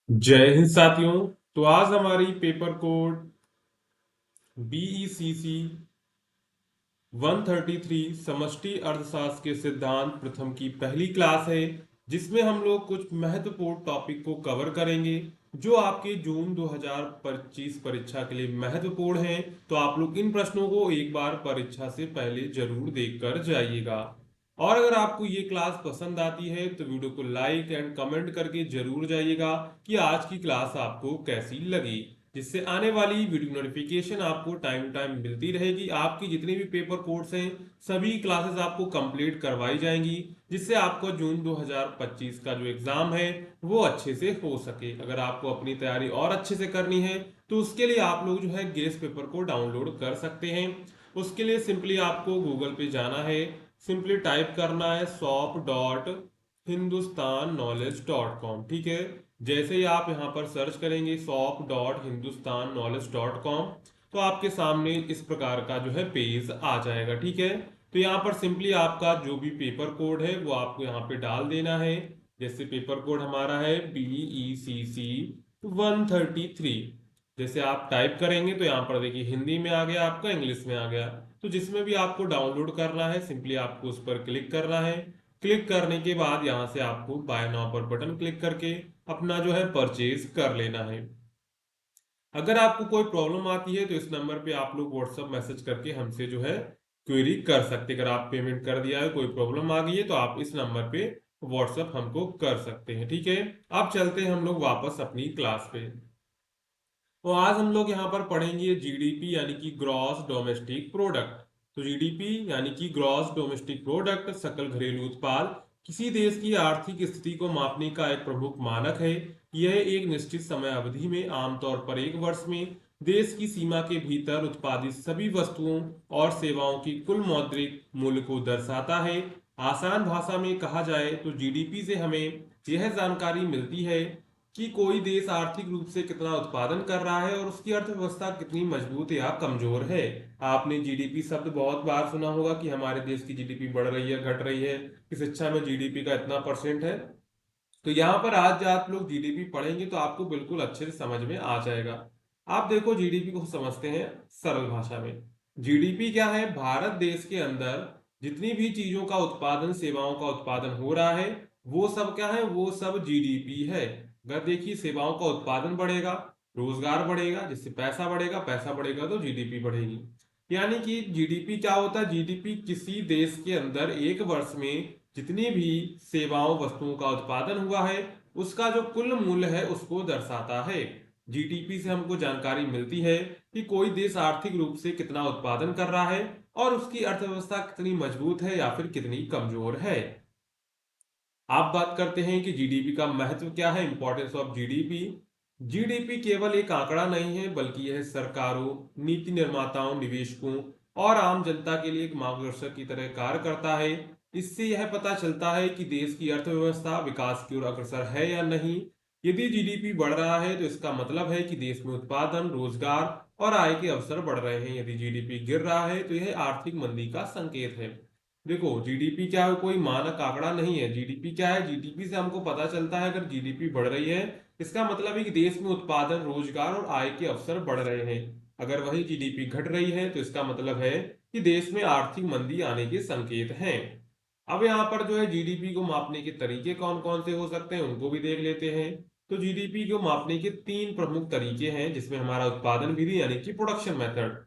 जय हिंद साथियों। तो आज हमारी पेपर कोड BECC 133 समष्टि अर्थशास्त्र के सिद्धांत प्रथम की पहली क्लास है, जिसमें हम लोग कुछ महत्वपूर्ण टॉपिक को कवर करेंगे जो आपके जून 2025 परीक्षा के लिए महत्वपूर्ण हैं। तो आप लोग इन प्रश्नों को एक बार परीक्षा से पहले जरूर देखकर जाइएगा। और अगर आपको ये क्लास पसंद आती है तो वीडियो को लाइक एंड कमेंट करके जरूर जाइएगा कि आज की क्लास आपको कैसी लगी, जिससे आने वाली वीडियो नोटिफिकेशन आपको टाइम टू टाइम मिलती रहेगी। आपकी जितने भी पेपर कोर्स हैं सभी क्लासेस आपको कंप्लीट करवाई जाएंगी, जिससे आपको जून 2025 का जो एग्जाम है वो अच्छे से हो सके। अगर आपको अपनी तैयारी और अच्छे से करनी है तो उसके लिए आप लोग जो है गेस पेपर को डाउनलोड कर सकते हैं। उसके लिए सिंपली आपको गूगल पे जाना है, सिंपली टाइप करना है shop.hindustannowledge.com। ठीक है, जैसे ही आप यहाँ पर सर्च करेंगे shop.hindustannowledge.com तो आपके सामने इस प्रकार का जो है पेज आ जाएगा। ठीक है, तो यहाँ पर सिंपली आपका जो भी पेपर कोड है वो आपको यहाँ पे डाल देना है। जैसे पेपर कोड हमारा है BECC 133। जैसे आप टाइप करेंगे तो यहाँ पर देखिए हिंदी में आ गया, आपका इंग्लिश में आ गया। तो जिसमें भी आपको डाउनलोड करना है सिंपली आपको उस पर क्लिक करना है। क्लिक करने के बाद यहाँ से आपको बाय नाउ पर बटन क्लिक करके अपना जो है परचेज कर लेना है। अगर आपको कोई प्रॉब्लम आती है तो इस नंबर पे आप लोग व्हाट्सएप मैसेज करके हमसे जो है क्वेरी कर सकते हैं। अगर आप पेमेंट कर दिया है, कोई प्रॉब्लम आ गई है, तो आप इस नंबर पे व्हाट्सएप हमको कर सकते हैं। ठीक है, अब चलते हैं हम लोग वापस अपनी क्लास पे। तो आज हम लोग यहाँ पर पढ़ेंगे जीडीपी यानी कि ग्रॉस डोमेस्टिक प्रोडक्ट। तो जीडीपी यानी कि ग्रॉस डोमेस्टिक प्रोडक्ट सकल घरेलू उत्पाद किसी देश की आर्थिक स्थिति को मापने का एक प्रमुख मानक है। यह एक निश्चित समय अवधि में आमतौर पर एक वर्ष में देश की सीमा के भीतर उत्पादित सभी वस्तुओं और सेवाओं की कुल मौद्रिक मूल्य को दर्शाता है। आसान भाषा में कहा जाए तो जीडीपी से हमें यह जानकारी मिलती है कि कोई देश आर्थिक रूप से कितना उत्पादन कर रहा है और उसकी अर्थव्यवस्था कितनी मजबूत या कमजोर है। आपने जीडीपी शब्द बहुत बार सुना होगा कि हमारे देश की जीडीपी बढ़ रही है, घट रही है, कि शिक्षा में जीडीपी का इतना परसेंट है। तो यहाँ पर आज आप लोग जीडीपी पढ़ेंगे तो आपको बिल्कुल अच्छे से समझ में आ जाएगा। आप देखो जीडीपी को समझते हैं सरल भाषा में। जीडीपी क्या है? भारत देश के अंदर जितनी भी चीजों का उत्पादन, सेवाओं का उत्पादन हो रहा है वो सब क्या है? वो सब जीडीपी है। अगर देखिए सेवाओं का उत्पादन बढ़ेगा, रोजगार बढ़ेगा, जिससे पैसा बढ़ेगा, पैसा बढ़ेगा तो जीडीपी बढ़ेगी। यानी कि जीडीपी क्या होता है? जीडीपी किसी देश के अंदर एक वर्ष में जितनी भी सेवाओं वस्तुओं का उत्पादन हुआ है उसका जो कुल मूल्य है उसको दर्शाता है। जीडीपी से हमको जानकारी मिलती है कि कोई देश आर्थिक रूप से कितना उत्पादन कर रहा है और उसकी अर्थव्यवस्था कितनी मजबूत है या फिर कितनी कमजोर है। आप बात करते हैं कि जीडीपी का महत्व क्या है, इंपॉर्टेंस ऑफ जीडीपी। जीडीपी केवल एक आंकड़ा नहीं है बल्कि यह सरकारों, नीति निर्माताओं, निवेशकों और आम जनता के लिए एक मार्गदर्शक की तरह कार्य करता है। इससे यह पता चलता है कि देश की अर्थव्यवस्था विकास की ओर अग्रसर है या नहीं। यदि जीडीपी बढ़ रहा है तो इसका मतलब है कि देश में उत्पादन, रोजगार और आय के अवसर बढ़ रहे हैं। यदि जीडीपी गिर रहा है तो यह आर्थिक मंदी का संकेत है। देखो जीडीपी क्या है? कोई मानक आंकड़ा नहीं है। जीडीपी क्या है? जीडीपी से हमको पता चलता है अगर जीडीपी बढ़ रही है इसका मतलब है कि देश में उत्पादन, रोजगार और आय के अवसर बढ़ रहे हैं। अगर वही जीडीपी घट रही है तो इसका मतलब है कि देश में आर्थिक मंदी आने के संकेत हैं। अब यहाँ पर जो है जीडीपी को मापने के तरीके कौन कौन से हो सकते हैं उनको भी देख लेते हैं। तो जीडीपी को मापने के तीन प्रमुख तरीके हैं, जिसमें हमारा उत्पादन विधि यानी कि प्रोडक्शन मेथड।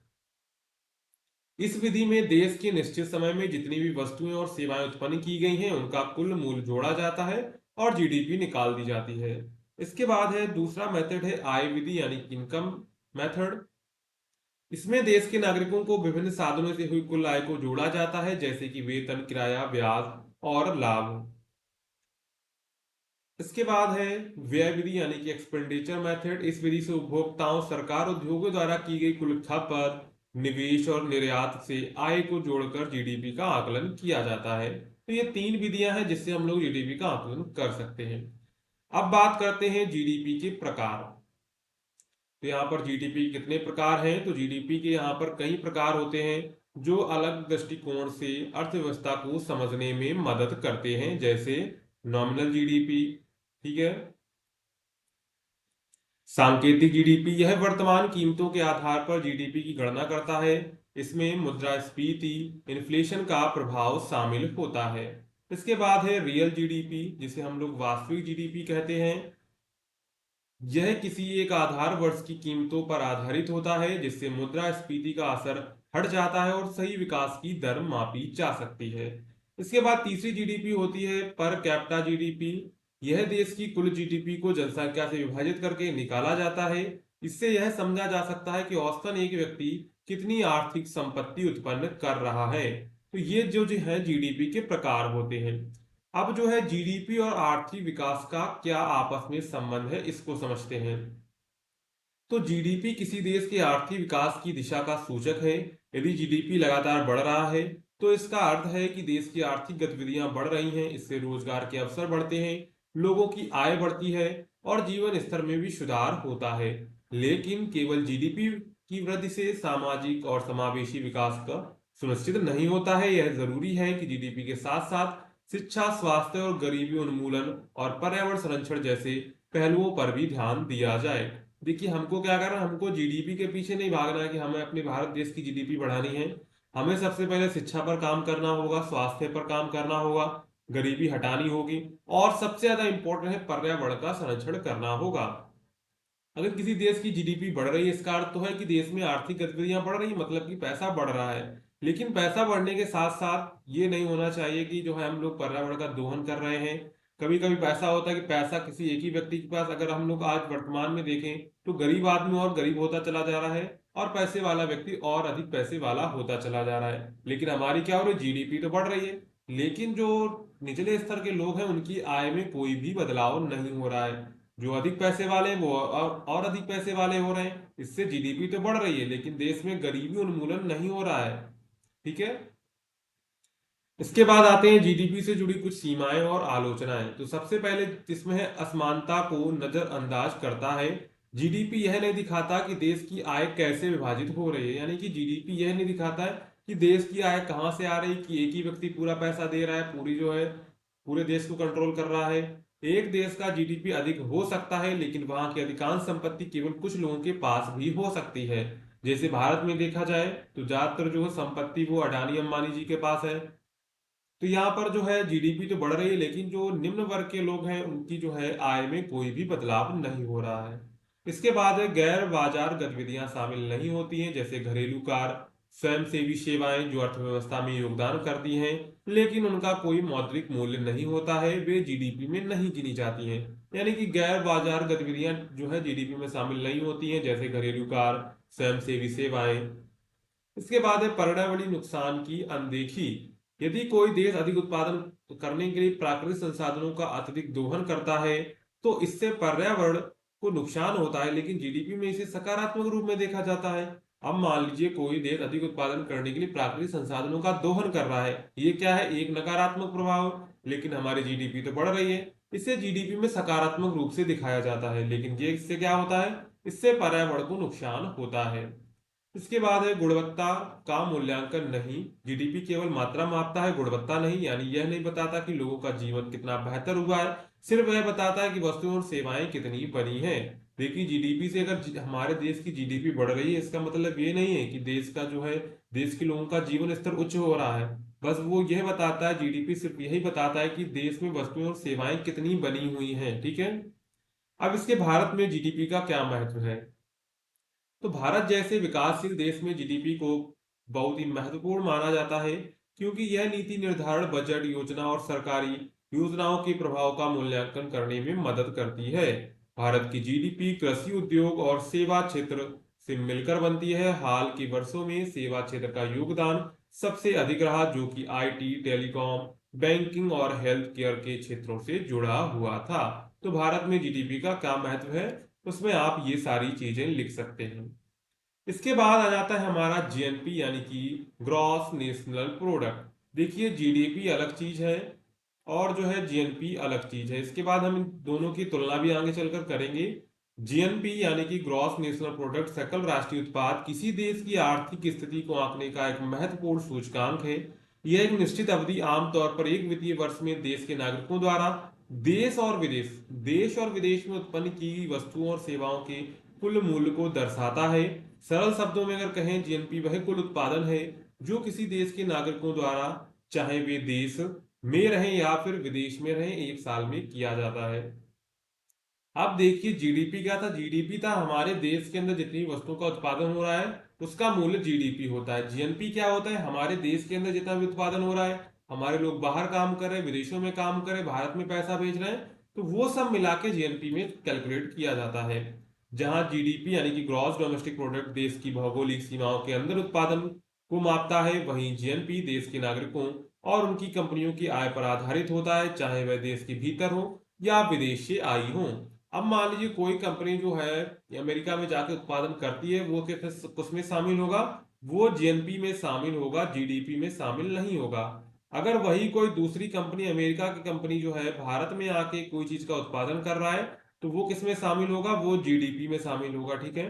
इस विधि में देश के निश्चित समय में जितनी भी वस्तुएं और सेवाएं उत्पन्न की गई हैं उनका कुल मूल्य जोड़ा जाता है और जीडीपी निकाल दी जाती है। इसके बाद है दूसरा मेथड है आय विधि यानी इनकम मेथड। इसमें देश के नागरिकों को विभिन्न साधनों से हुई कुल आय को जोड़ा जाता है, जैसे कि वेतन, किराया, ब्याज और लाभ। इसके बाद है व्यय विधि यानी कि एक्सपेंडिचर मेथड। इस विधि से उपभोक्ताओं, सरकार, उद्योगों द्वारा की गई कुल खपत, निवेश और निर्यात से आय को जोड़कर जीडीपी का आकलन किया जाता है। तो ये तीन विधियां हैं जिससे हम लोग जीडीपी का आकलन कर सकते हैं। अब बात करते हैं जीडीपी के प्रकार। तो यहाँ पर जीडीपी कितने प्रकार हैं? तो जीडीपी के यहाँ पर कई प्रकार होते हैं जो अलग दृष्टिकोण से अर्थव्यवस्था को समझने में मदद करते हैं, जैसे नॉमिनल जीडीपी। ठीक है, सांकेतिक जीडीपी यह वर्तमान कीमतों के आधार पर जीडीपी की गणना करता है। इसमें मुद्रास्फीति, इन्फ्लेशन का प्रभाव शामिल होता है। इसके बाद है रियल जीडीपी, जिसे हम लोग वास्तविक जीडीपी कहते हैं। यह किसी एक आधार वर्ष की कीमतों पर आधारित होता है, जिससे मुद्रास्फीति का असर हट जाता है और सही विकास की दर मापी जा सकती है। इसके बाद तीसरी जीडीपी होती है पर कैपिटा जीडीपी। यह देश की कुल जीडीपी को जनसंख्या से विभाजित करके निकाला जाता है। इससे यह समझा जा सकता है कि औसतन एक व्यक्ति कितनी आर्थिक संपत्ति उत्पन्न कर रहा है। तो ये जो है जीडीपी के प्रकार होते हैं। अब जो है जीडीपी और आर्थिक विकास का क्या आपस में संबंध है, इसको समझते हैं। तो जीडीपी किसी देश के आर्थिक विकास की दिशा का सूचक है। यदि जीडीपी लगातार बढ़ रहा है तो इसका अर्थ है कि देश की आर्थिक गतिविधियां बढ़ रही हैं। इससे रोजगार के अवसर बढ़ते हैं, लोगों की आय बढ़ती है और जीवन स्तर में भी सुधार होता है। लेकिन केवल जीडीपी की वृद्धि से सामाजिक और समावेशी विकास का सुनिश्चित नहीं होता है। यह जरूरी है कि जीडीपी के साथ साथ शिक्षा, स्वास्थ्य और गरीबी उन्मूलन और पर्यावरण संरक्षण जैसे पहलुओं पर भी ध्यान दिया जाए। देखिए, हमको क्या करना है, हमको जीडीपी के पीछे नहीं भागना है कि हमें अपने भारत देश की जीडीपी बढ़ानी है। हमें सबसे पहले शिक्षा पर काम करना होगा, स्वास्थ्य पर काम करना होगा, गरीबी हटानी होगी और सबसे ज्यादा इंपॉर्टेंट है पर्यावरण का संरक्षण करना होगा। अगर किसी देश की जीडीपी बढ़ रही है, इसका अर्थ तो है कि देश में आर्थिक गतिविधियां बढ़ रही है, मतलब कि पैसा बढ़ रहा है। लेकिन पैसा बढ़ने के साथ साथ ये नहीं होना चाहिए कि जो है हम लोग पर्यावरण का दोहन कर रहे हैं। कभी कभी पैसा होता है कि पैसा किसी एक ही व्यक्ति के पास, अगर हम लोग आज वर्तमान में देखें तो गरीब आदमी और गरीब होता चला जा रहा है और पैसे वाला व्यक्ति और अधिक पैसे वाला होता चला जा रहा है। लेकिन हमारी क्या हो रही है, जीडीपी तो बढ़ रही है, लेकिन जो निचले स्तर के लोग हैं उनकी आय में कोई भी बदलाव नहीं हो रहा है। जो अधिक पैसे वाले हैं वो और अधिक पैसे वाले हो रहे हैं। इससे जीडीपी तो बढ़ रही है लेकिन देश में गरीबी उन्मूलन नहीं हो रहा है। ठीक है। इसके बाद आते हैं जीडीपी से जुड़ी कुछ सीमाएं और आलोचनाएं। तो सबसे पहले इसमें है असमानता को नजरअंदाज करता है। जीडीपी यह नहीं दिखाता कि देश की आय कैसे विभाजित हो रही है, यानी कि जीडीपी यह नहीं दिखाता है कि देश की आय कहां से आ रही, कि एक ही व्यक्ति पूरा पैसा दे रहा है, पूरी जो है पूरे देश को कंट्रोल कर रहा है। एक देश का जीडीपी अधिक हो सकता है लेकिन वहां की अधिकांश संपत्ति केवल कुछ लोगों के पास भी हो सकती है। जैसे भारत में देखा जाए तो ज्यादातर जो है संपत्ति वो अडानी अंबानी जी के पास है। तो यहाँ पर जो है जीडीपी तो बढ़ रही है लेकिन जो निम्न वर्ग के लोग हैं उनकी जो है आय में कोई भी बदलाव नहीं हो रहा है। इसके बाद है गैर बाजार गतिविधियां शामिल नहीं होती हैं, जैसे घरेलू कार, स्वयंसेवी सेवाएं जो अर्थव्यवस्था में योगदान करती हैं लेकिन उनका कोई मौद्रिक मूल्य नहीं होता है, वे जीडीपी में नहीं गिनी जाती हैं। यानी कि गैर बाजार गतिविधियां जो है जीडीपी में शामिल नहीं होती हैं, जैसे घरेलू कार, स्वयंसेवी सेवाएं। इसके बाद है पर्यावरणीय नुकसान की अनदेखी। यदि कोई देश अधिक उत्पादन करने के लिए प्राकृतिक संसाधनों का अत्यधिक दोहन करता है तो इससे पर्यावरण को नुकसान होता है, लेकिन जीडीपी में इसे सकारात्मक रूप में देखा जाता है। अब मान लीजिए कोई देश अधिक उत्पादन करने के लिए प्राकृतिक संसाधनों का दोहन कर रहा है, ये क्या है, एक नकारात्मक प्रभाव। लेकिन हमारी जीडीपी तो बढ़ रही है, इसे जीडीपी में सकारात्मक रूप से दिखाया जाता है, लेकिन ये इससे क्या होता है, इससे पर्यावरण को नुकसान होता है। इसके बाद है गुणवत्ता का मूल्यांकन नहीं। जीडीपी केवल मात्रा मापता है, गुणवत्ता नहीं। यानी यह नहीं बताता कि लोगों का जीवन कितना बेहतर हुआ है, सिर्फ यह बताता है कि वस्तुएं और सेवाएं कितनी बनी हैं। देखिए, जीडीपी से अगर हमारे देश की जीडीपी बढ़ रही है इसका मतलब ये नहीं है कि देश का जो है देश के लोगों का जीवन स्तर उच्च हो रहा है। बस वो यह बताता है, जीडीपी सिर्फ यही बताता है कि देश में वस्तुएं और सेवाएं कितनी बनी हुई हैं। ठीक है। अब इसके भारत में जीडीपी का क्या महत्व है। तो भारत जैसे विकासशील देश में जीडीपी को बहुत ही महत्वपूर्ण माना जाता है, क्योंकि यह नीति निर्धारण, बजट योजना और सरकारी योजनाओं के प्रभाव का मूल्यांकन करने में मदद करती है। भारत की जीडीपी कृषि, उद्योग और सेवा क्षेत्र से मिलकर बनती है। हाल के वर्षों में सेवा क्षेत्र का योगदान सबसे अधिक रहा, जो कि आईटी, टेलीकॉम, बैंकिंग और हेल्थ केयर के क्षेत्रों से जुड़ा हुआ था। तो भारत में जीडीपी का क्या महत्व है, उसमें आप ये सारी चीजें लिख सकते हैं। इसके बाद आ जाता है हमारा जीएनपी, यानी कि ग्रॉस नेशनल प्रोडक्ट। देखिए, जीडीपी अलग चीज है और जो है जीएनपी अलग चीज है। इसके बाद हम इन दोनों की तुलना भी आगे चलकर करेंगे। जीएनपी यानी कि ग्रॉस नेशनल प्रोडक्ट, सकल राष्ट्रीय उत्पाद, किसी देश की आर्थिक स्थिति को आंकने का एक महत्वपूर्ण सूचकांक है। यह एक निश्चित अवधि, आमतौर पर एक वित्तीय वर्ष में देश के नागरिकों द्वारा देश और विदेश, देश और विदेश में उत्पन्न की वस्तुओं और सेवाओं के कुल मूल्य को दर्शाता है। सरल शब्दों में अगर कहें, जीएनपी वह कुल उत्पादन है जो किसी देश के नागरिकों द्वारा, चाहे वे देश में रहें या फिर विदेश में रहें, एक साल में किया जाता है। अब देखिए जीडीपी क्या था। जीडीपी था हमारे देश के अंदर जितनी वस्तुओं का उत्पादन हो रहा है उसका मूल्य जीडीपी होता है। जीएनपी क्या होता है, हमारे देश के अंदर जितना भी उत्पादन हो रहा है, हमारे लोग बाहर काम कर रहे हैं, विदेशों में काम कर रहे हैं, भारत में पैसा भेज रहे हैं, तो वो सब मिला के जीएनपी में कैलकुलेट किया जाता है। जहां जीडीपी यानी कि ग्रॉस डोमेस्टिक प्रोडक्ट देश की भौगोलिक सीमाओं के अंदर उत्पादन को मापता है, वहीं जीएनपी देश के नागरिकों और उनकी कंपनियों की आय पर आधारित होता है, चाहे वह देश के भीतर हो या विदेश से आई हो। अब मान लीजिए कोई कंपनी जो है अमेरिका में जाके उत्पादन करती है, वो किसमें शामिल होगा, वो जीएनपी में शामिल होगा, जीडीपी में शामिल नहीं होगा। अगर वही कोई दूसरी कंपनी, अमेरिका की कंपनी जो है भारत में आके कोई चीज का उत्पादन कर रहा है, तो वो किसमें शामिल होगा, वो जीडीपी में शामिल होगा। ठीक है,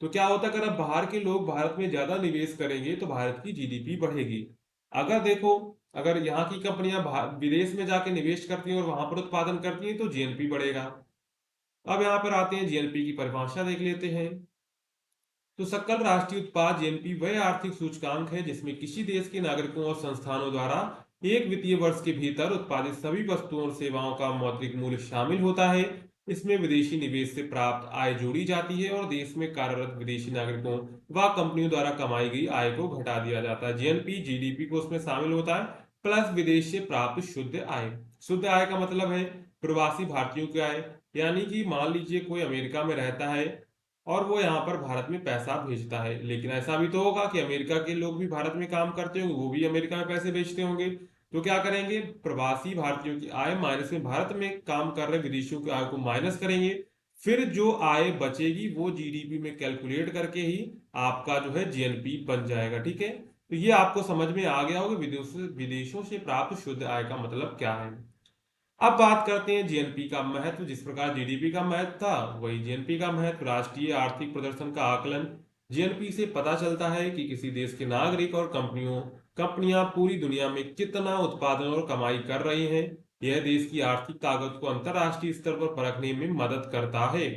तो क्या होता है, अगर अब बाहर के लोग भारत में ज्यादा निवेश करेंगे तो भारत की जीडीपी बढ़ेगी। अगर देखो, अगर यहाँ की कंपनियां विदेश में जाके निवेश करती हैं और वहां पर उत्पादन करती हैं तो जीएनपी बढ़ेगा। अब यहाँ पर आते हैं, जीएनपी की परिभाषा देख लेते हैं। तो सकल राष्ट्रीय उत्पाद जीएनपी वह आर्थिक सूचकांक है जिसमें किसी देश के नागरिकों और संस्थानों द्वारा एक वित्तीय वर्ष के भीतर उत्पादित सभी वस्तुओं और सेवाओं का मौद्रिक मूल्य शामिल होता है। इसमें विदेशी निवेश से प्राप्त आय जोड़ी जाती है और देश में कार्यरत विदेशी नागरिकों व कंपनियों द्वारा कमाई गई आय को घटा दिया जाता है। जीएनपी जीडीपी को उसमें शामिल होता है, प्लस विदेश से प्राप्त शुद्ध आय। शुद्ध आय का मतलब है प्रवासी भारतीयों की आय, यानी कि मान लीजिए कोई अमेरिका में रहता है और वो यहाँ पर भारत में पैसा भेजता है, लेकिन ऐसा भी तो होगा कि अमेरिका के लोग भी भारत में काम करते होंगे, वो भी अमेरिका में पैसे भेजते होंगे। तो क्या करेंगे, प्रवासी भारतीयों की आय माइनस में भारत में काम कर रहे विदेशियों की आय को माइनस करेंगे, फिर जो आय बचेगी वो जीडीपी में कैलकुलेट करके ही आपका जो है जीएनपी बन जाएगा। ठीक है, तो ये आपको समझ में आ गया होगा विदेशों से प्राप्त शुद्ध आय का मतलब क्या है। अब बात करते हैं जीएनपी का महत्व। जिस प्रकार जीडीपी का महत्व था, वही जीएनपी का महत्व। राष्ट्रीय आर्थिक प्रदर्शन का आकलन। जीएनपी से पता चलता है कि किसी देश के नागरिक और कंपनियां पूरी दुनिया में कितना उत्पादन और कमाई कर रही हैं। यह देश की आर्थिक ताकत को अंतर्राष्ट्रीय स्तर पर परखने में मदद करता है।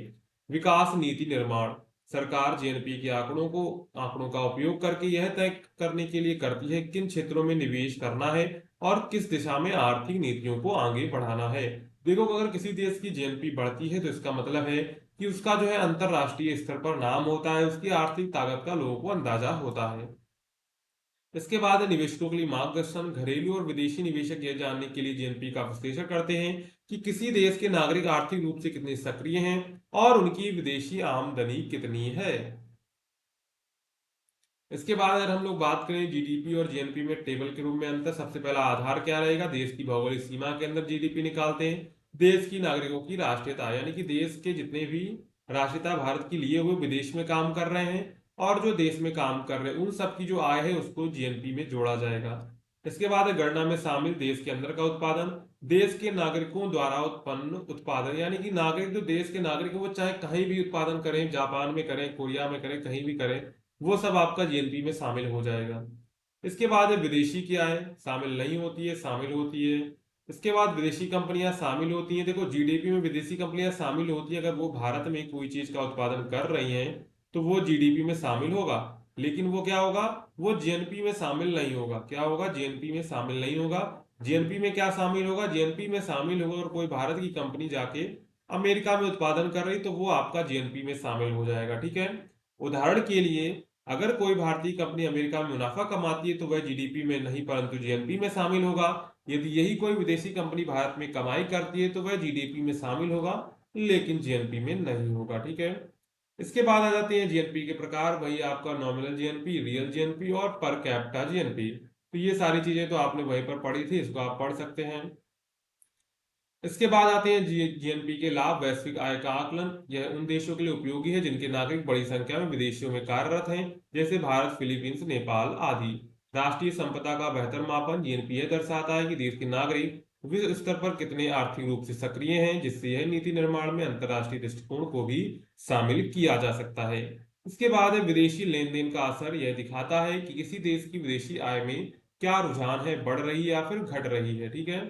विकास नीति निर्माण। सरकार जीएनपी के आंकड़ों का उपयोग करके यह तय करने के लिए करती है किन क्षेत्रों में निवेश करना है और किस दिशा में आर्थिक नीतियों को आगे बढ़ाना है। देखो, अगर किसी देश की जीएनपी बढ़ती है तो इसका मतलब है कि उसका जो है अंतरराष्ट्रीय स्तर पर नाम होता है, उसकी आर्थिक ताकत का लोगों को अंदाजा होता है। इसके बाद निवेशकों के लिए मार्गदर्शन। घरेलू और विदेशी निवेशक यह जानने के लिए जीएनपी का विश्लेषण करते हैं कि किसी देश के नागरिक आर्थिक रूप से कितने सक्रिय हैं और उनकी विदेशी आमदनी कितनी है। इसके बाद अगर हम लोग बात करें जीडीपी और जीएनपी में टेबल के रूप में अंतर, सबसे पहला आधार क्या रहेगा, देश की भौगोलिक सीमा के अंदर जीडीपी निकालते हैं। देश की नागरिकों की राष्ट्रीयता, यानी कि देश के जितने भी राष्ट्रीयता भारत की लिए हुए विदेश में काम कर रहे हैं और जो देश में काम कर रहे हैं, उन सब की जो आय है उसको जीएनपी में जोड़ा जाएगा। इसके बाद गणना में शामिल देश के अंदर का उत्पादन। देश के नागरिकों द्वारा उत्पन्न उत्पादन, यानी कि नागरिक, जो देश के नागरिक हैं, वो चाहे कहीं भी उत्पादन करें, जापान में करें, कोरिया में करें, कहीं भी करें, वो सब आपका जीएनपी में शामिल हो जाएगा। इसके बाद विदेशी की आय शामिल नहीं होती है, शामिल होती है। इसके बाद विदेशी कंपनियां शामिल होती हैं। देखो, जीडीपी में विदेशी कंपनियां शामिल होती है अगर वो भारत में कोई चीज का उत्पादन कर रही हैं तो वो जीडीपी में शामिल होगा, लेकिन वो क्या होगा, वो जीएनपी में शामिल नहीं होगा। क्या होगा, जीएनपी में शामिल नहीं होगा। जीएनपी में क्या शामिल होगा, जीएनपी में शामिल होगा और कोई भारत की कंपनी जाके अमेरिका में उत्पादन कर रही तो वो आपका जीएनपी में शामिल हो जाएगा। ठीक है, उदाहरण के लिए, अगर कोई भारतीय कंपनी अमेरिका में मुनाफा कमाती है तो वह जीडीपी में नहीं परंतु जीएनपी में शामिल होगा। यदि यही कोई विदेशी कंपनी भारत में कमाई करती है तो वह जीडीपी में शामिल होगा, लेकिन जीएनपी में नहीं होगा। ठीक है, इसके बाद आ जाते हैं जीएनपी के प्रकार। वही आपका नॉमिनल जीएनपी, रियल जीएनपी और पर कैपिटा जीएनपी। तो ये सारी चीजें तो आपने वहीं पर पढ़ी थी, इसको आप पढ़ सकते हैं। इसके बाद आते हैं जीएनपी के लाभ। वैश्विक आय का आकलन। यह उन देशों के लिए उपयोगी है जिनके नागरिक बड़ी संख्या में विदेशियों में कार्यरत हैं, जैसे भारत, फिलीपींस, नेपाल आदि। राष्ट्रीय संपदा का बेहतर मापन। जीएनपी यह दर्शाता है कि देश के नागरिक विश्व स्तर पर कितने आर्थिक रूप से सक्रिय हैं, जिससे यह नीति निर्माण में अंतर्राष्ट्रीय दृष्टिकोण को भी शामिल किया जा सकता है। इसके बाद है विदेशी लेन देन का असर। यह दिखाता है कि किसी देश की विदेशी आय में क्या रुझान है, बढ़ रही है या फिर घट रही है। ठीक है,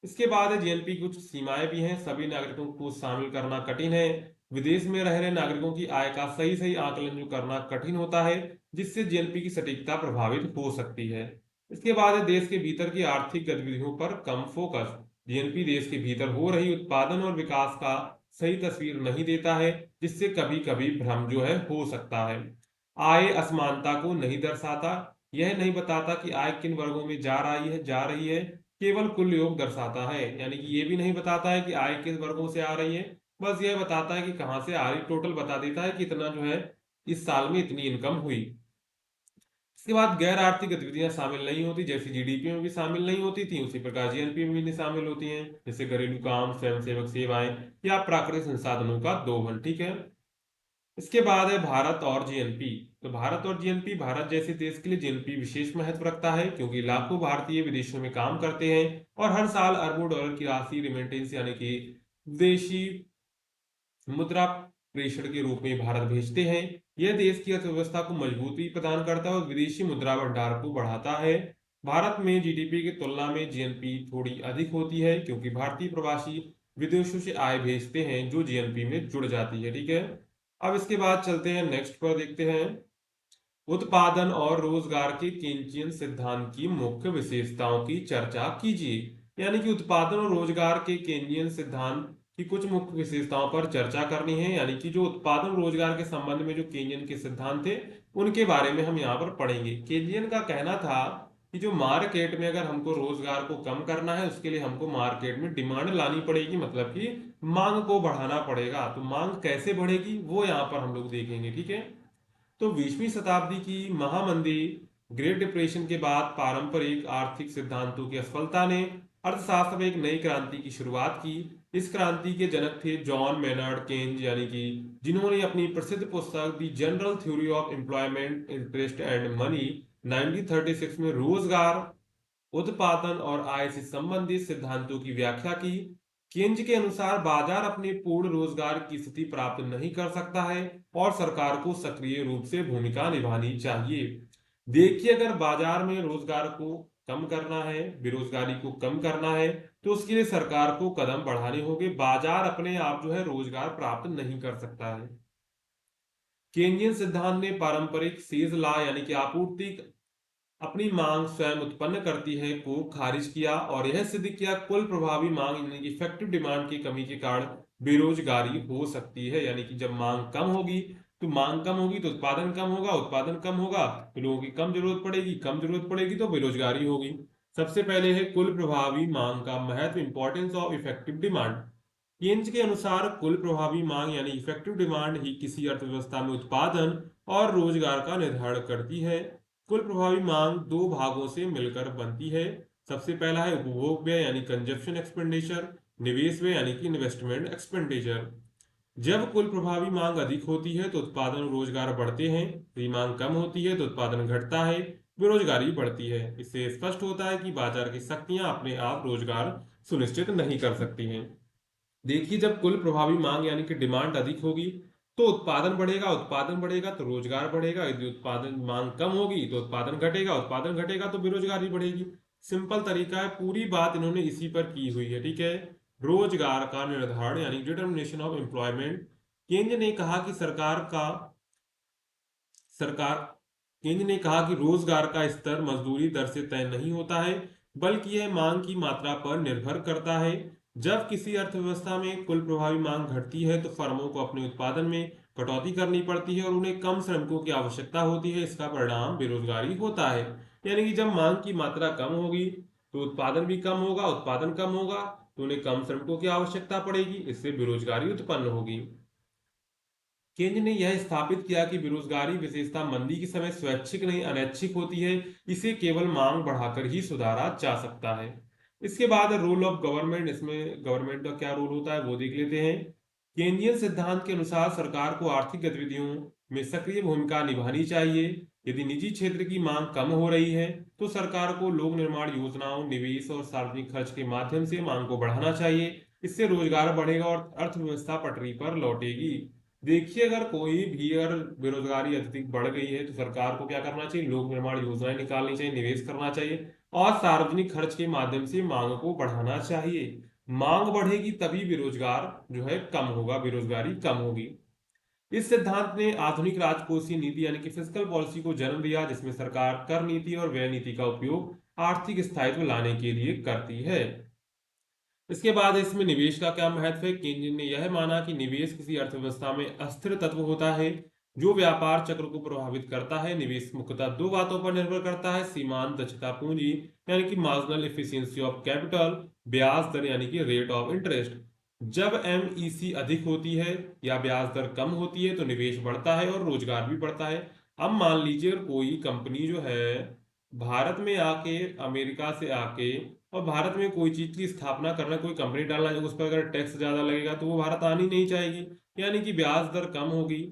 इसके बाद है जीएनपी की कुछ सीमाएं भी हैं। सभी नागरिकों को शामिल करना कठिन है। विदेश में रह रहे नागरिकों की आय का सही सही आकलन जो करना कठिन होता है, जिससे जीएनपी की सटीकता प्रभावित हो सकती है। इसके बाद है देश के भीतर की आर्थिक गतिविधियों पर कम फोकस। जीएनपी देश के भीतर हो रही उत्पादन और विकास का सही तस्वीर नहीं देता है, जिससे कभी कभी भ्रम जो है हो सकता है। आय असमानता को नहीं दर्शाता। यह नहीं बताता कि आय किन वर्गों में जा रही है, केवल कुल योग दर्शाता है। यानी कि ये भी नहीं बताता है कि आय किस वर्गों से आ रही है, बस यह बताता है कि कहाँ से आ रही, टोटल बता देता है कि इतना जो है इस साल में इतनी इनकम हुई। इसके बाद गैर आर्थिक गतिविधियां शामिल नहीं होती, जैसे जीडीपी में भी शामिल नहीं होती थी, उसी प्रकार जीएनपी में भी नहीं शामिल होती हैं, जैसे घरेलू काम, स्वयंसेवक सेवाएं या प्राकृतिक संसाधनों का दोहन। ठीक है। इसके बाद है भारत और जीएनपी। तो भारत और जीएनपी, भारत जैसे देश के लिए जीएनपी विशेष महत्व रखता है, क्योंकि लाखों भारतीय विदेशों में काम करते हैं और हर साल अरबों डॉलर की राशि रिमिटेंस यानी कि विदेशी मुद्रा प्रेषण के रूप में भारत भेजते हैं। यह देश की अर्थव्यवस्था को मजबूती प्रदान करता है और विदेशी मुद्रा भंडार को बढ़ाता है। भारत में जीडीपी की तुलना में जीएनपी थोड़ी अधिक होती है, क्योंकि भारतीय प्रवासी विदेशों से आय भेजते हैं जो जीएनपी में जुड़ जाती है। ठीक है। अब इसके बाद चलते हैं नेक्स्ट पर, देखते हैं उत्पादन और रोजगार के केंद्रीय सिद्धांत की मुख्य विशेषताओं की चर्चा कीजिए। यानी कि उत्पादन और रोजगार के केंद्रीय सिद्धांत की कुछ मुख्य विशेषताओं पर चर्चा करनी है। यानी कि जो उत्पादन रोजगार के संबंध में जो केंद्रीय के सिद्धांत थे, उनके बारे में हम यहाँ पर पढ़ेंगे। केंद्रीय का कहना था कि जो मार्केट में अगर हमको रोजगार को कम करना है, उसके लिए हमको मार्केट में डिमांड लानी पड़ेगी, मतलब कि मांग को बढ़ाना पड़ेगा। तो मांग कैसे बढ़ेगी वो यहाँ पर हम लोग देखेंगे। ठीक है। तो 20वीं शताब्दी की महामंदी, ग्रेट डिप्रेशन के बाद पारंपरिक आर्थिक सिद्धांतों की असफलता ने अर्थशास्त्र में एक नई क्रांति की शुरुआत की। इस क्रांति के जनक थे जॉन मेनार्ड केन्ज, यानी कि जिन्होंने अपनी प्रसिद्ध पुस्तक the general theory of employment, interest and money 1936 में रोजगार, उत्पादन और आय से संबंधित सिद्धांतों की व्याख्या की। केंज के अनुसार बाजार अपने पूर्ण रोजगार की स्थिति प्राप्त नहीं कर सकता है और सरकार को सक्रिय रूप से भूमिका निभानी चाहिए। देखिए, अगर बाजार में रोजगार को कम करना है, बेरोजगारी को कम करना है, तो उसके लिए सरकार को कदम बढ़ाने होंगे। बाजार अपने आप जो है रोजगार प्राप्त नहीं कर सकता है। केंजियन सिद्धांत ने पारंपरिक सीज लॉ, यानी कि आपूर्ति अपनी मांग स्वयं उत्पन्न करती है, को खारिज किया और यह सिद्ध किया कुल प्रभावी मांग यानी कि इफेक्टिव डिमांड की कमी के कारण बेरोजगारी हो सकती है। यानी कि जब मांग कम होगी तो उत्पादन कम होगा, उत्पादन कम होगा तो लोगों की कम जरूरत पड़ेगी, कम जरूरत पड़ेगी तो बेरोजगारी होगी। सबसे पहले है कुल प्रभावी मांग का महत्व, इंपॉर्टेंस ऑफ इफेक्टिव डिमांड। केंज के अनुसार कुल प्रभावी मांग यानी इफेक्टिव डिमांड ही किसी अर्थव्यवस्था में उत्पादन और रोजगार का निर्धारण करती है। कुल प्रभावी मांग दो भागों से मिलकर बनती है। सबसे पहला है उपभोग व्यय यानी कंजप्शन एक्सपेंडिचर, निवेश व्यय यानी कि इन्वेस्टमेंट एक्सपेंडिचर। जब कुल प्रभावी मांग अधिक होती है तो उत्पादन और रोजगार बढ़ते हैं, यदि मांग कम होती है तो उत्पादन घटता है, बेरोजगारी बढ़ती है। इससे स्पष्ट होता है कि बाजार की शक्तियां अपने आप रोजगार सुनिश्चित नहीं कर सकती हैं। देखिए, जब कुल प्रभावी मांग यानी कि डिमांड अधिक होगी तो उत्पादन बढ़ेगा, उत्पादन बढ़ेगा तो रोजगार बढ़ेगा, यदि उत्पादन मांग कम होगी तो उत्पादन घटेगा तो बेरोजगारी बढ़ेगी। सिंपल तरीका है, पूरी बात इन्होंने इसी पर की हुई है। ठीक है। रोजगार का निर्धारण यानी डिटर्मिनेशन ऑफ एम्प्लॉयमेंट। केंद्र ने कहा कि सरकार केंद्र ने कहा कि रोजगार का स्तर मजदूरी दर से तय नहीं होता है, बल्कि यह मांग की मात्रा पर निर्भर करता है। जब किसी अर्थव्यवस्था में कुल प्रभावी मांग घटती है तो फर्मों को अपने उत्पादन में कटौती करनी पड़ती है और उन्हें कम श्रमिकों की आवश्यकता होती है। इसका परिणाम बेरोजगारी होता है। यानी कि जब मांग की मात्रा कम होगी तो उत्पादन भी कम होगा, उत्पादन कम होगा तो उन्हें कम श्रमिकों की आवश्यकता पड़ेगी, इससे बेरोजगारी उत्पन्न होगी। केंद्र ने यह स्थापित किया कि बेरोजगारी विशेषता मंदी के समय स्वैच्छिक नहीं अनैच्छिक होती है, इसे केवल मांग बढ़ाकर ही सुधारा जा सकता है। इसके बाद रोल ऑफ गवर्नमेंट, इसमें गवर्नमेंट का क्या रोल होता है वो देख लेते हैं। केंद्रीय सिद्धांत के अनुसार सरकार को आर्थिक गतिविधियों में सक्रिय भूमिका निभानी चाहिए। यदि निजी क्षेत्र की मांग कम हो रही है तो सरकार को लोक निर्माण योजनाओं, निवेश और सार्वजनिक खर्च के माध्यम से मांग को बढ़ाना चाहिए। इससे रोजगार बढ़ेगा और अर्थव्यवस्था पटरी पर लौटेगी। देखिए, अगर कोई भी अगर बेरोजगारी अत्यधिक बढ़ गई है तो सरकार को क्या करना चाहिए, लोक निर्माण योजनाएं निकालनी चाहिए, निवेश करना चाहिए, और सार्वजनिक खर्च के माध्यम से मांग को बढ़ाना चाहिए। मांग बढ़ेगी तभी बेरोजगार जो है कम होगा, बेरोजगारी कम होगी। इस सिद्धांत ने आधुनिक राजकोषीय नीति यानी कि फिस्कल पॉलिसी को जन्म दिया, जिसमें सरकार कर नीति और व्यय नीति का उपयोग आर्थिक स्थायित्व लाने के लिए करती है। इसके बाद इसमें निवेश का क्या महत्व है? केंद्र ने यह माना कि निवेश किसी अर्थव्यवस्था में अस्थिर तत्व होता है जो व्यापार चक्र को प्रभावित करता है। निवेश मुख्यतः दो बातों पर निर्भर करता है: सीमांत दक्षता पूंजी यानी कि मार्जिनल एफिशिएंसी ऑफ कैपिटल, ब्याज दर यानी कि रेट ऑफ इंटरेस्ट। जब एमईसी अधिक होती है या ब्याज दर कम होती है तो निवेश बढ़ता है और रोजगार भी बढ़ता है। अब मान लीजिए कोई कंपनी जो है भारत में आके, अमेरिका से आके और भारत में कोई चीज की स्थापना करना, कोई कंपनी डालना है, उस पर अगर टैक्स ज्यादा लगेगा तो वो भारत आनी नहीं चाहेगी, यानी कि ब्याज दर कम होगी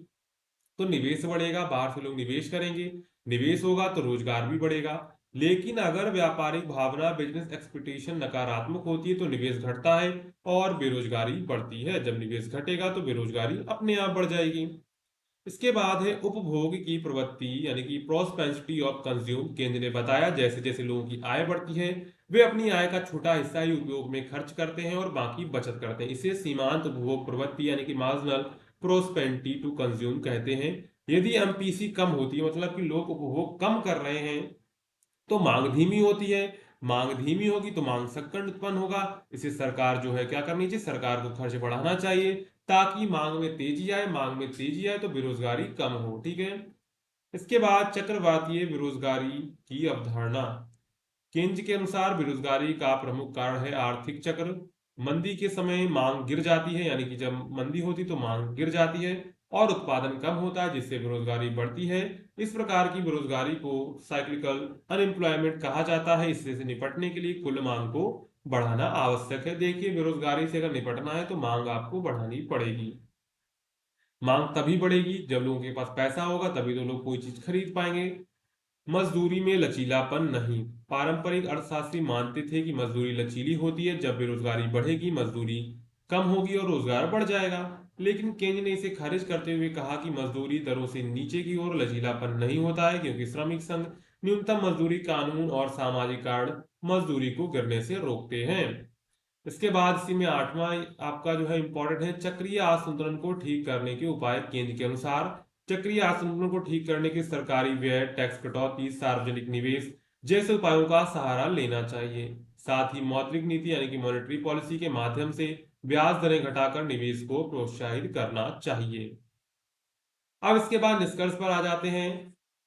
तो निवेश बढ़ेगा, बाहर से लोग निवेश करेंगे, निवेश होगा तो रोजगार भी बढ़ेगा। लेकिन अगर व्यापारिक भावना, बिजनेस एक्सपेक्टेशन नकारात्मक होती है तो निवेश घटता है और बेरोजगारी बढ़ती है। जब निवेश घटेगा तो बेरोजगारी अपने आप बढ़ जाएगी। इसके बाद है उपभोग की प्रवृत्ति यानी कि प्रोस्पेरिटी ऑफ कंज्यूम। केंद्र ने बताया जैसे जैसे लोगों की आय बढ़ती है वे अपनी आय का छोटा हिस्सा ही उपयोग में खर्च करते हैं और बाकी बचत करते हैं। इसे सीमांत उपभोग प्रवृत्ति यानी कि मार्जिनल प्रोस्पेरिटी टू कंज्यूम कहते हैं। यदि एमपीसी कम होती है, मतलब कि लोग उपभोग कम कर रहे हैं, तो मांग धीमी होती है। मांग धीमी होगी तो मांग संकट उत्पन्न होगा। इसे सरकार जो है क्या करनी चाहिए? सरकार को खर्च बढ़ाना चाहिए ताकि मांग में तेजी आए। मांग में तेजी आए तो बेरोजगारी कम हो। ठीक है। इसके बाद चक्रवातीय बेरोजगारी की अवधारणा। केंद्र के अनुसार बेरोजगारी का प्रमुख कारण है आर्थिक चक्र। मंदी के समय मांग गिर जाती है, यानी कि जब मंदी होती तो मांग गिर जाती है और उत्पादन कम होता है जिससे बेरोजगारी बढ़ती है। इस प्रकार की बेरोजगारी को साइक्लिकल अनएम्प्लॉयमेंट कहा जाता है। इससे से निपटने के लिए कुल मांग को बढ़ाना आवश्यक है। देखिए, बेरोजगारी से अगर निपटना है तो मांग आपको बढ़ानी पड़ेगी। मांग तभी बढ़ेगी जब लोगों के पास पैसा होगा, तभी तो लोग कोई चीज खरीद पाएंगे। मजदूरी में लचीलापन नहीं। पारंपरिक अर्थशास्त्री मानते थे कि मजदूरी लचीली होती है, जब बेरोजगारी बढ़ेगी मजदूरी कम होगी और रोजगार बढ़ जाएगा। लेकिन केंद्र ने इसे खारिज करते हुए कहा कि मजदूरी दरों से नीचे की ओर लचीलापन नहीं होता है, क्योंकि श्रमिक संघ न्यूनतम मजदूरी कानून और सामाजिक कार्ड मजदूरी को गिरने से रोकते हैं। इसके बाद इसी में आठवां आपका जो है इंपॉर्टेंट है चक्रीय असंतुलन को ठीक करने के उपाय। केंद्र के अनुसार चक्रीय असंतुलन को ठीक करने के सरकारी व्यय, टैक्स कटौती, सार्वजनिक निवेश जैसे उपायों का सहारा लेना चाहिए। साथ ही मौद्रिक नीति यानी कि मॉनेटरी पॉलिसी के माध्यम से ब्याज दरें घटाकर निवेश को प्रोत्साहित करना चाहिए। अब इसके बाद निष्कर्ष पर आ जाते हैं।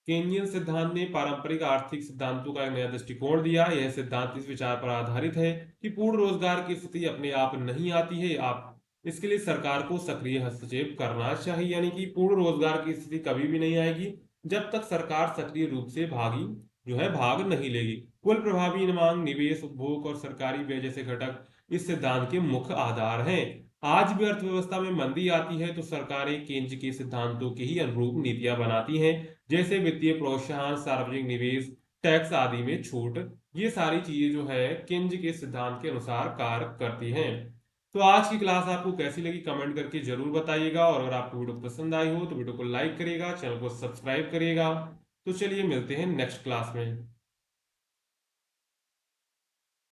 केनियन सिद्धांत ने पारंपरिक आर्थिक सिद्धांतों का एक नया दृष्टिकोण दिया। यह सिद्धांत इस विचार पर आधारित है कि पूर्ण रोजगार की स्थिति अपने आप नहीं आती है, आप इसके लिए सरकार को सक्रिय हस्तक्षेप करना चाहिए। यानी कि पूर्ण रोजगार की स्थिति कभी भी नहीं आएगी जब तक सरकार सक्रिय रूप से भाग नहीं लेगी। कुल प्रभावी मांग, निवेश, उपभोग और सरकारी व्यय जैसे घटक इस सिद्धांत के मुख्य आधार हैं। आज भी अर्थव्यवस्था में मंदी आती है तो सरकारें केंद्र के सिद्धांतों के ही अनुरूप नीतियां बनाती हैं, जैसे वित्तीय प्रोत्साहन, सार्वजनिक निवेश, टैक्स आदि में छूट। ये सारी चीजें जो है केंद्र के सिद्धांत के अनुसार कार्य करती हैं। तो आज की क्लास आपको कैसी लगी कमेंट करके जरूर बताइएगा, और अगर आपको वीडियो पसंद आई हो तो वीडियो को लाइक करिएगा, चैनल को सब्सक्राइब करिएगा। तो चलिए मिलते हैं नेक्स्ट क्लास में।